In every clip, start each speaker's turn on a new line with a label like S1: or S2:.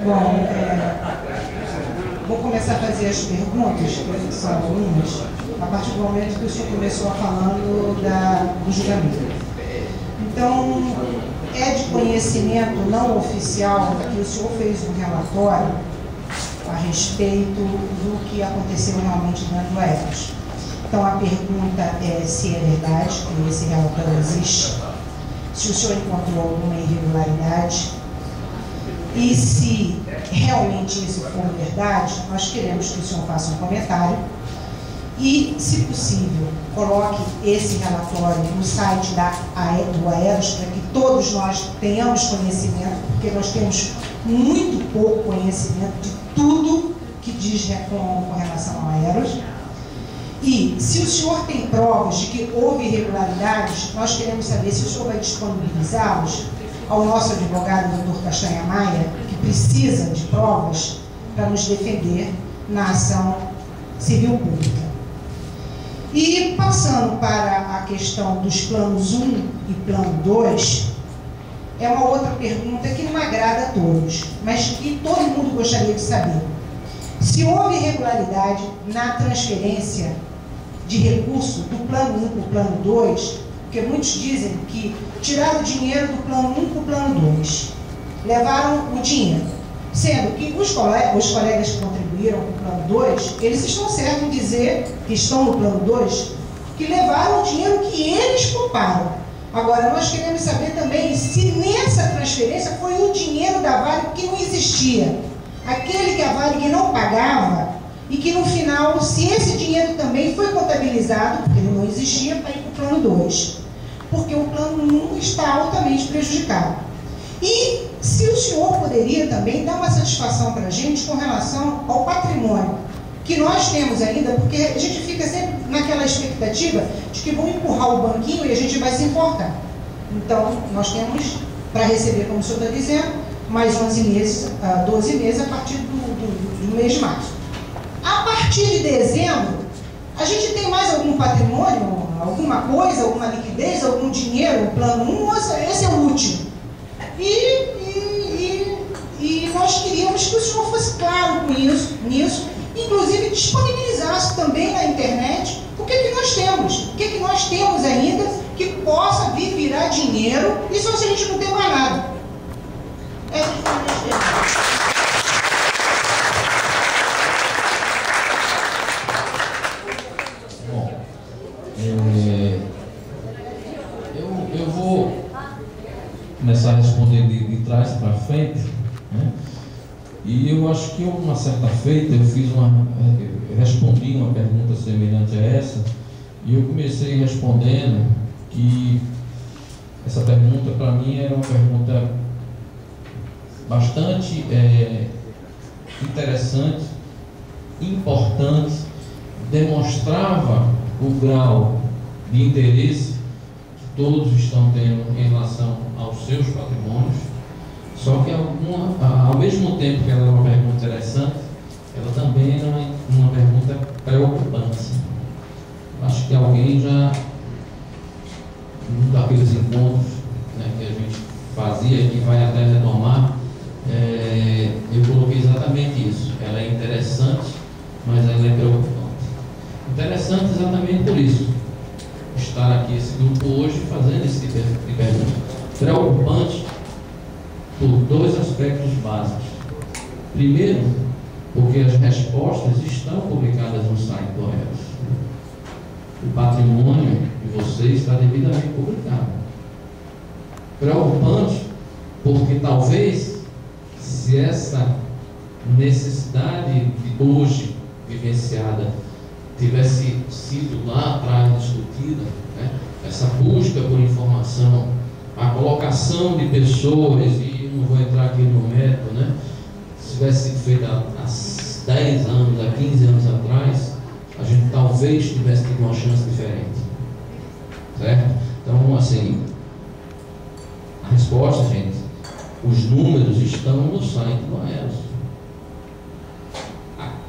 S1: Bom, vou começar a fazer as perguntas, que são algumas, a partir do momento que o senhor começou falando do julgamento. Então, é de conhecimento não oficial que o senhor fez um relatório a respeito do que aconteceu realmente dentro do Aeros. Então, a pergunta é se é verdade que esse relatório existe, se o senhor encontrou alguma irregularidade, e se realmente isso for verdade, nós queremos que o senhor faça um comentário e, se possível, coloque esse relatório no site do Aeros para que todos nós tenhamos conhecimento, porque nós temos muito pouco conhecimento de tudo que diz com relação ao Aeros. E, se o senhor tem provas de que houve irregularidades, nós queremos saber se o senhor vai disponibilizá-los ao nosso advogado, Dr. Castanha Maia, que precisa de provas para nos defender na ação civil pública. E, passando para a questão dos planos 1 e plano 2, é uma outra pergunta que não agrada a todos, mas que todo mundo gostaria de saber. Se houve irregularidade na transferência de recurso do plano 1 para o plano 2, porque muitos dizem que tiraram o dinheiro do plano 1 para o plano 2, levaram o dinheiro, sendo que os colegas que contribuíram para o plano 2, eles estão certos em dizer que estão no plano 2, que levaram o dinheiro que eles pouparam. Agora, nós queremos saber também se nessa transferência foi o dinheiro da Varig que não existia, aquele que a Varig não pagava, e que no final, se esse dinheiro também foi contabilizado, porque ele não existia, para ir para o plano 2, porque o plano 1 está altamente prejudicado. E se o senhor poderia também dar uma satisfação para a gente com relação ao patrimônio que nós temos ainda, porque a gente fica sempre naquela expectativa de que vão empurrar o banquinho e a gente vai se importar. Então, nós temos para receber, como o senhor está dizendo, mais 11 meses, 12 meses a partir do mês de março. A partir de dezembro, a gente tem mais algum patrimônio, alguma coisa, alguma liquidez, algum dinheiro, plano 1, ou esse é o último. E nós queríamos que o senhor fosse claro com nisso, inclusive disponibilizasse também na internet o que nós temos, o que nós temos ainda que possa vir virar dinheiro, isso se a gente não tem mais nada.
S2: Eu vou começar a responder de trás para frente, né? E eu acho que uma certa feita eu respondi uma pergunta semelhante a essa, e eu comecei respondendo que essa pergunta para mim era uma pergunta bastante interessante, importante, demonstrava o grau de interesse que todos estão tendo em relação aos seus patrimônios, só que ao mesmo tempo que ela é uma pergunta interessante, ela também é uma pergunta preocupante. Acho que alguém já, num daqueles encontros, né, que a gente fazia e que vai até retomar, eu coloquei exatamente isso. Ela é interessante, mas ela é preocupante. Interessante exatamente por isso, estar aqui esse grupo hoje fazendo esse tipo de pergunta. Preocupante por dois aspectos básicos. Primeiro, porque as respostas estão publicadas no site do Aeros. O patrimônio de vocês está devidamente publicado. Preocupante porque talvez, se essa necessidade de hoje vivenciada tivesse sido lá atrás discutida, né, essa busca por informação, a colocação de pessoas, e não vou entrar aqui no método, né, se tivesse sido feita há 10 anos, há 15 anos atrás, a gente talvez tivesse tido uma chance diferente, certo? Então, assim, a resposta, gente, os números estão no site do Aeros.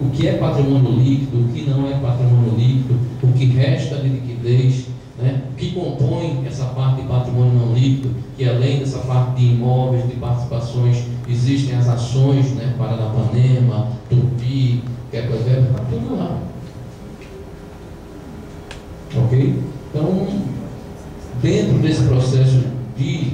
S2: O que é patrimônio líquido, o que não é patrimônio líquido, o que resta de liquidez, né? O que compõe essa parte de patrimônio não líquido, que além dessa parte de imóveis, de participações existem as ações, né, Paranapanema, Tupi, Quebra-Quebra, está tudo lá. Ok? Então, dentro desse processo de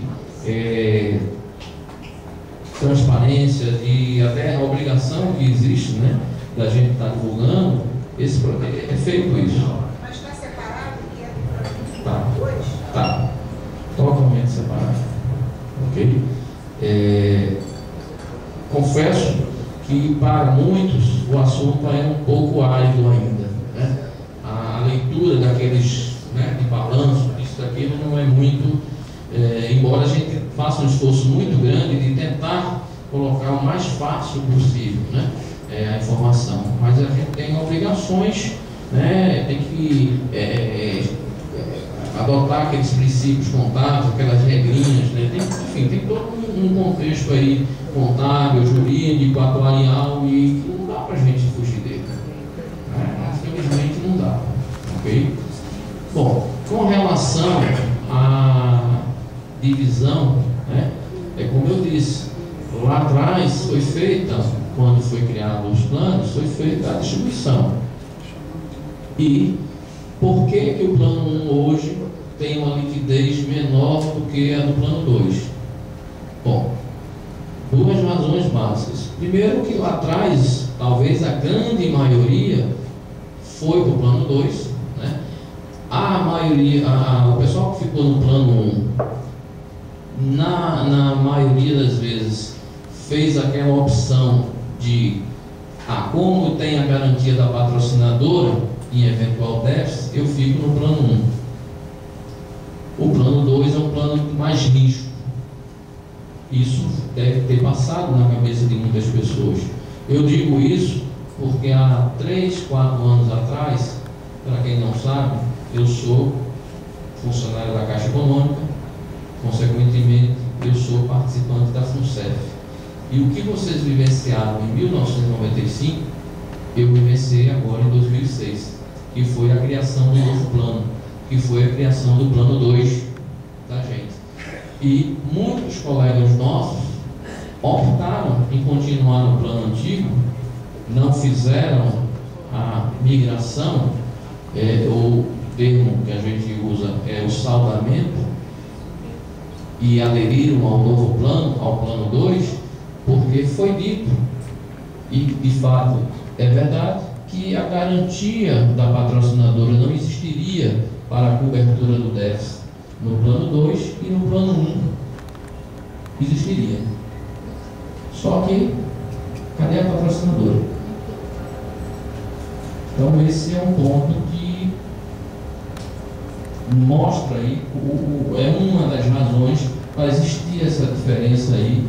S2: transparência e até a obrigação que existe, né, da gente estar divulgando, é feito isso.
S1: Mas está separado que é do plano 1
S2: Tá.
S1: 2?
S2: Tá. Totalmente separado. Ok? Confesso que para muitos o assunto é um pouco árido ainda, né? A leitura daqueles, né, de balanço, isso daquilo não é muito, embora a gente faça um esforço muito grande de tentar colocar o mais fácil possível, né, a informação, mas a gente tem obrigações, né, tem que adotar aqueles princípios contábeis, aquelas regrinhas, né? Enfim, tem todo um contexto aí contábil, jurídico, atuarial, e que não dá para a gente fugir dele, né? Infelizmente não dá, ok? Bom, com relação à divisão, né, como eu disse, lá atrás foi feita, quando foi criado os planos, foi feita a distribuição. E por que que o plano 1 hoje tem uma liquidez menor do que a do plano 2? Bom, duas razões básicas. Primeiro, que lá atrás, talvez a grande maioria foi para o plano 2, né? A maioria, o pessoal que ficou no plano 1, na maioria das vezes, fez aquela opção de, como tem a garantia da patrocinadora, em eventual déficit, eu fico no plano 1. O plano 2 é um plano mais rígido. Isso deve ter passado na cabeça de muitas pessoas. Eu digo isso porque há 3, 4 anos atrás, para quem não sabe, eu sou funcionário da Caixa Econômica, consequentemente eu sou participante da FUNCEF. E o que vocês vivenciaram em 1995, eu vivenciei agora em 2006, que foi a criação do novo plano, que foi a criação do plano 2 da gente. E muitos colegas nossos optaram em continuar no plano antigo, não fizeram a migração, o termo que a gente usa é o saldamento, e aderiram ao novo plano, ao plano 2, porque foi dito, e de fato é verdade, que a garantia da patrocinadora não existiria para a cobertura do déficit no plano 2 e no plano 1 existiria. Só que, cadê a patrocinadora? Então esse é um ponto que mostra aí, é uma das razões para existir essa diferença aí